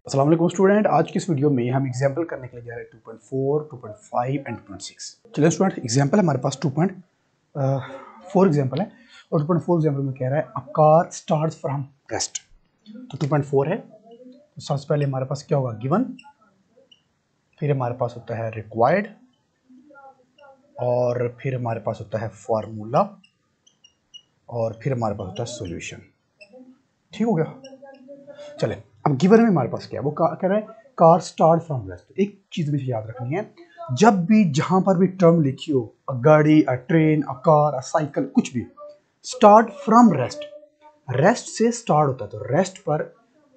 अस्सलाम वालेकुम स्टूडेंट, आज की इस वीडियो में हम एग्जाम्पल करने के लिए जा रहे हैं 2.4, 2.5 एंड 2.6। चलिए स्टूडेंट, एग्जाम्पल हमारे पास 2.4 एग्जाम्पल है और 2.4 एग्जाम्पल में कह रहा है a car starts from rest. तो 2.4 है, तो सबसे पहले हमारे पास क्या होगा, गिवन, फिर हमारे पास होता है रिक्वायर्ड, और फिर हमारे पास होता है फार्मूला, और फिर हमारे पास होता है सोल्यूशन। ठीक हो गया। चले, अब गिवन में हमारे पास क्या है, वो कह रहा है कार स्टार्ट फ्रॉम रेस्ट। एक चीज मुझे याद रखनी है, जब भी जहां पर भी टर्म लिखी हो, अ गाड़ी, अ train, a car, a cycle, कुछ भी, स्टार्ट फ्रॉम रेस्ट, रेस्ट से स्टार्ट होता है। तो रेस्ट पर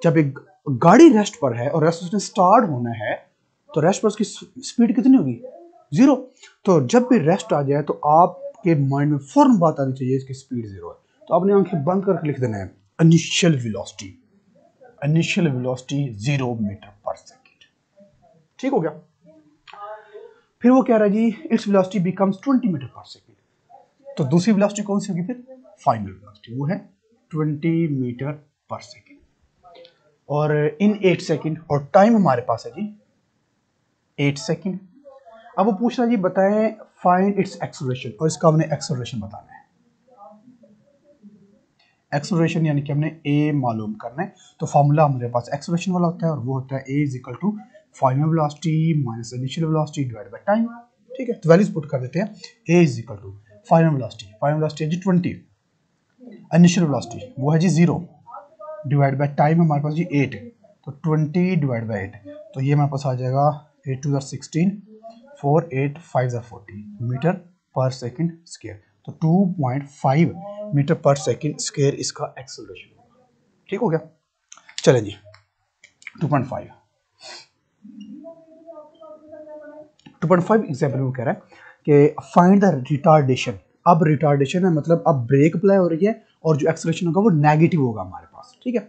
जब एक गाड़ी रेस्ट पर है और रेस्ट उसने स्टार्ट होना है, तो रेस्ट पर उसकी स्पीड कितनी होगी, 0। तो जब भी रेस्ट आ जाए तो आपके माइंड में फौरन बात आनी चाहिए इसकी स्पीड 0 है। तो आपने आंखें बंद करके लिख देना है initial velocity, initial velocity 0 metre per second. ठीक हो गया। फिर वो कह रहा है जी it's velocity becomes 20 metre per second. तो दूसरी वेलोसिटी कौन सी होगी, फिर फाइनल वेलोसिटी, वो है 20 मीटर पर सेकेंड और इन 8 सेकेंड, और टाइम हमारे पास है जी 8 सेकेंड। अब वो पूछ रहा है जी बताएं फाइंड इट्स एक्सेलरेशन, और इसका हमने एक्सेलरेशन बताना है। एक्सेलरेशन यानी कि हमने ए मालूम करना है। तो फॉर्मूला हमारे पास एक्सेलरेशन वाला होता है और वो होता है a is equal to final velocity minus initial velocity divide by time. ठीक है, तो वैल्यूज पुट कर देते हैं। A is equal to final velocity है जी 20, इनिशियल वेलोसिटी वो है जी 0, डिवाइड बाय टाइम हमारे पास जी 8 है, तो 20 डिवाइड बाय 8, तो ये हमारे पास आ जाएगा 8 to 16, 4 8 5 40 metre per second square. तो 2.5 मीटर पर सेकंड स्क्वायर इसका एक्सेलरेशन होगा। ठीक हो गया। चलें जी 2.5 एग्जाम्पल में कह रहा है कि फाइंड द रिटार्डेशन। अब रिटार्डेशन है मतलब अब ब्रेक अप्लाई हो रही है और जो एक्सेलरेशन होगा वो नेगेटिव होगा हमारे पास। ठीक है,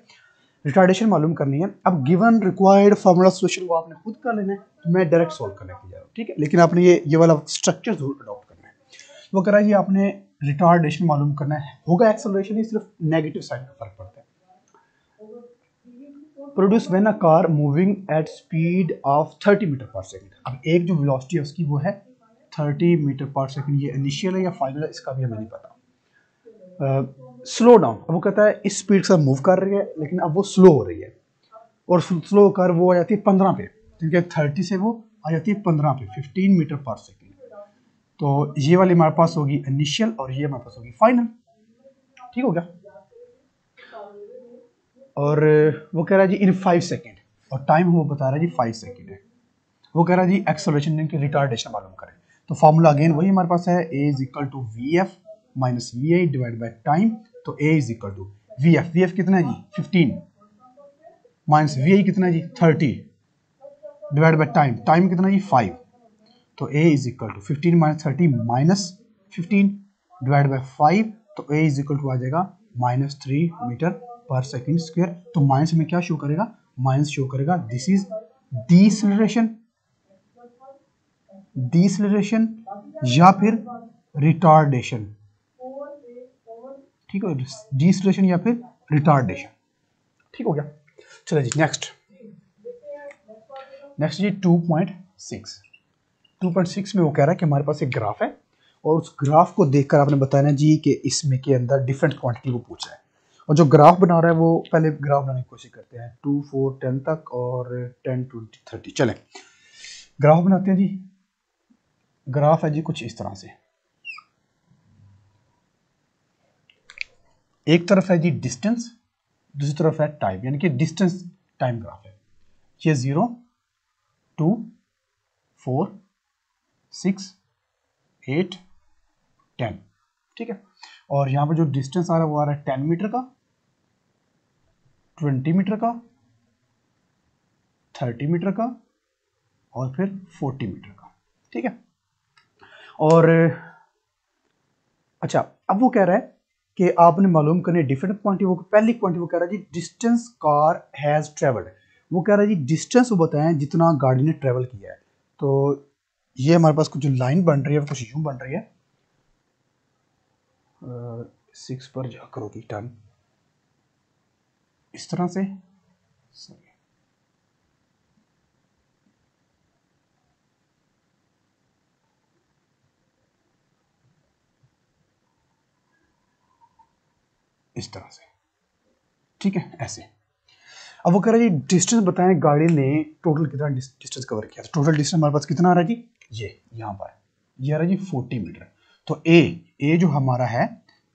रिटार्डेशन मालूम करनी है। अब गिवन रिक्वायर्ड फार्मूला सोल्यूशन वो आपने खुद कर लेना है, तो मैं डायरेक्ट सॉल्व करने के जा रहा हूँ। ठीक है, लेकिन आपने ये वाला स्ट्रक्चर जरूर अडॉप्ट करना है। वो कह रहा है कि आपने रिटार्डेशन मालूम करना है, होगा एक्सेलरेशन ही, सिर्फ नेगेटिव साइड में फर्क पड़ता है। Produce when a car moving at speed of 30 metre per second. अब एक जो वेलोसिटी है उसकी वो है 30 मीटर पर सेकंड। ये इनिशियल है या फाइनल है इसका भी हमें नहीं पता। स्लो डाउन, अब वो कहता है इस स्पीड से मूव कर रही है लेकिन अब वो स्लो हो रही है, और स्लो होकर वो आ जाती है 15 पे, क्योंकि 30 से वो आ जाती है 15 पे, 15 मीटर पर सेकेंड। तो ये वाली हमारे पास होगी इनिशियल और ये हमारे पास होगी फाइनल। ठीक हो गया। और वो कह रहा है जी इन 5 सेकेंड, और टाइम वो बता रहा है जी 5 सेकेंड है। वो कह रहा है जी एक्सेलरेशन की रिटार्डेशन मालूम करें। तो फॉर्मूला अगेन वही हमारे पास है, a is equal to v f minus v i divide by time. तो a is equal to v f कितना है जी 15 माइनस वी आई कितना है जी 30 डिवाइड बाई टाइम कितना है जी 5। तो a is equal to 15 minus 30 minus 15 divide by 5। तो ए इज इक्वल टू आ जाएगा -3 मीटर पर सेकेंड स्क्वायर। तो माइनस में क्या शो करेगा, माइनस शो करेगा दिस इज डीसेलरेशन, डीसेलरेशन या फिर रिटार्डेशन। ठीक है, डीसेलरेशन या फिर रिटार्डेशन। ठीक हो गया। चलो जी नेक्स्ट जी 2.6। 2.6 में वो कह रहा है कि हमारे पास एक ग्राफ है और उस ग्राफ को देखकर आपने बताना जी कि इसमें के अंदर डिफरेंट क्वांटिटी वो पूछा है। और जो ग्राफ बना रहा है वो पहले ग्राफ बनाने की कोशिश करते हैं 2 4 10 तक और 10 20 30। चलें ग्राफ बनाते हैं जी। ग्राफ है जी कुछ इस तरह से, एक तरफ है जी डिस्टेंस, दूसरी तरफ है टाइम, यानी कि डिस्टेंस टाइम ग्राफ है। ये 0 2 4 6 8 10। ठीक है, और यहाँ पर जो डिस्टेंस आ रहा है वो आ रहा है 10 मीटर का, 20 मीटर का, 30 मीटर का और फिर 40 मीटर का। ठीक है, और अच्छा अब वो कह रहा है कि आपने मालूम करने डिफरेंट क्वांटिटी। वो पहली क्वांटिटी वो कह रहा है जी डिस्टेंस कार हैज ट्रेवल्ड। वो कह रहा है जी डिस्टेंस वो बताएं जितना गाड़ी ने ट्रेवल किया है। तो ये हमारे पास कुछ लाइन बन रही है, कुछ यूं बन रही है। 6 पर जाकर होगी टर्न इस तरह से, इस तरह से, ठीक है, ऐसे। अब वो कह रहा है जी डिस्टेंस बताएं गाड़ी ने टोटल कितना डिस्टेंस कवर किया। तो टोटल डिस्टेंस हमारे पास कितना आ रहा है जी, ये यहाँ पर ये आ रहा है जी 40 मीटर। तो ए जो हमारा है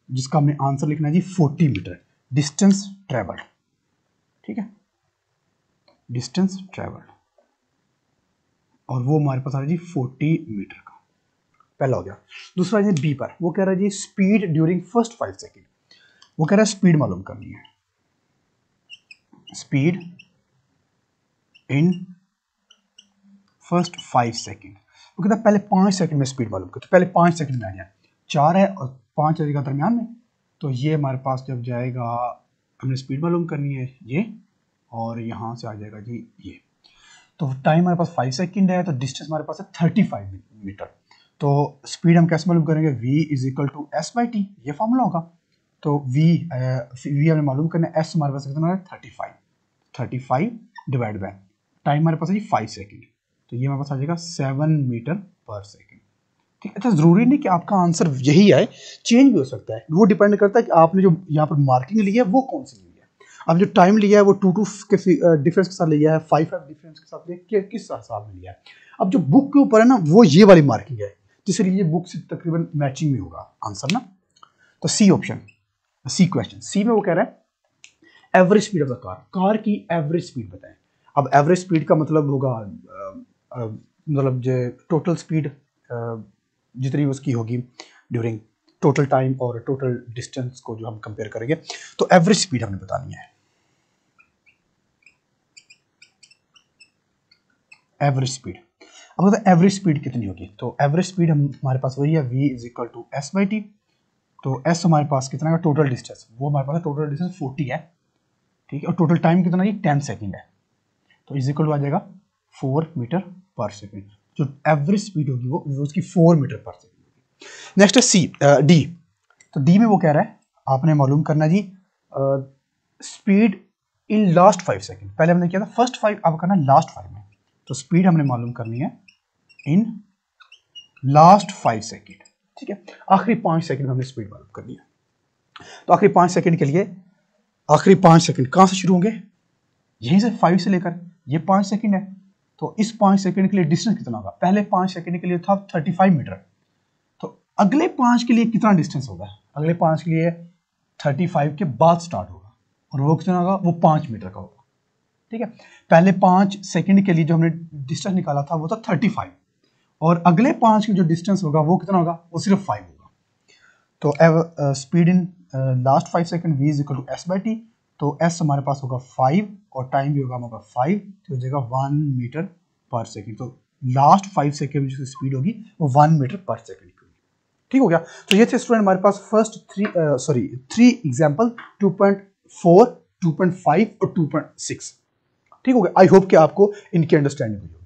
जिसका हमने आंसर लिखना है जी 40 मीटर डिस्टेंस ट्रेवल, ठीक है, डिस्टेंस ट्रेवल, और वो हमारे पास आ रहा है जी 40 मीटर का, पहला हो गया। दूसरा है बी पर, वो कह रहा है जी स्पीड ड्यूरिंग फर्स्ट 5 सेकेंड। वो कह रहा है स्पीड मालूम करनी है, स्पीड इन फर्स्ट 5 सेकेंड। वो कहता है पहले 5 सेकेंड में स्पीड मालूम कर, तो पहले 5 सेकेंड में आ जाए, 4 है और 5 रहेगा दरमियान में, तो ये हमारे पास जब जाएगा, हमने स्पीड मालूम करनी है ये, और यहाँ से आ जाएगा जी ये। तो टाइम हमारे पास 5 सेकेंड है, तो डिस्टेंस हमारे पास है 35 मीटर। तो स्पीड हम कैसे मालूम करेंगे, v is equal to S by T, ये फॉर्मूला होगा। तो v हमें मालूम करना है, s हमारे पास कितना है 35 डिवाइड बाय टाइम हमारे पास है जी 5 सेकेंड, तो ये हमारे पास आ जाएगा 7 मीटर पर सेकेंड, ठीक है। अच्छा ज़रूरी नहीं कि आपका आंसर यही आए, चेंज भी हो सकता है, वो डिपेंड करता है कि आपने जो यहाँ पर मार्किंग ली है वो कौन सी ली है। अब जो टाइम लिया है वो 2 के डिफरेंस के साथ लिया है, 5 डिफरेंस के साथ लिया, किस हिसाब में लिया है। अब जो बुक के ऊपर है ना वो ये वाली मार्किंग है, जिसलिए ये बुक से तकरीबन मैचिंग में होगा आंसर ना। तो सी ऑप्शन, सी क्वेश्चन सी में वो कह रहा है average speed of the car की एवरेज स्पीड बताएं। अब एवरेज स्पीड का मतलब होगा मतलब जो टोटल स्पीड जितनी उसकी होगी ड्यूरिंग टोटल टाइम और टोटल डिस्टेंस को जो हम कंपेयर करेंगे, तो एवरेज स्पीड हमने बतानी है। एवरेज स्पीड, अब मतलब एवरेज स्पीड कितनी होगी, तो एवरेज स्पीड हमारे पास वही है v is equal to S by T. तो s हमारे पास कितना है टोटल डिस्टेंस, वो हमारे पास टोटल डिस्टेंस 40 है, ठीक है, और टोटल टाइम कितना है 10 सेकेंड है, तो इज इक्वल टू आ जाएगा 4 मीटर पर सेकेंड। जो एवरेज स्पीड होगी वो उसकी 4 मीटर पर सेकेंड होगी। नेक्स्ट है सी डी। तो डी में वो कह रहा है आपने मालूम करना जी स्पीड इन लास्ट 5 सेकेंड। पहले हमने किया था फर्स्ट 5, अब करना लास्ट 5 में। तो स्पीड हमने मालूम करनी है इन लास्ट 5 सेकेंड, ठीक है, आखिरी 5 सेकेंड में हमने स्पीड मालूम करनी है। तो आखिरी 5 सेकेंड के लिए आखिरी 5 सेकेंड कहां से शुरू होंगे, यहीं से 5 से लेकर ये 5 सेकेंड है, तो इस 5 सेकेंड के लिए डिस्टेंस कितना होगा, पहले 5 सेकेंड के लिए था 35 मीटर, तो अगले 5 के लिए कितना डिस्टेंस होगा, अगले 5 के लिए 35 के बाद स्टार्ट होगा, और वो कितना होगा, वो 5 मीटर का होगा, ठीक है। पहले 5 सेकेंड के लिए जो हमने डिस्टेंस निकाला था वो था 35, और अगले 5 की जो डिस्टेंस होगा वो कितना होगा, वो सिर्फ 5 होगा। तो speed in last 5 second v is equal to S by T. तो s हमारे पास होगा 5 और टाइम भी होगा हमारा 5, तो हो जाएगा 1 मीटर पर सेकेंड। तो लास्ट 5 सेकेंड में जो स्पीड होगी वो 1 मीटर पर सेकेंड की होगी, ठीक हो गया। तो ये थे स्टूडेंट हमारे पास फर्स्ट 3 एग्जाम्पल 2.4, 2.5 और 2.6, ठीक हो गया। आई होप कि आपको इनकी अंडरस्टैंडिंग हुई।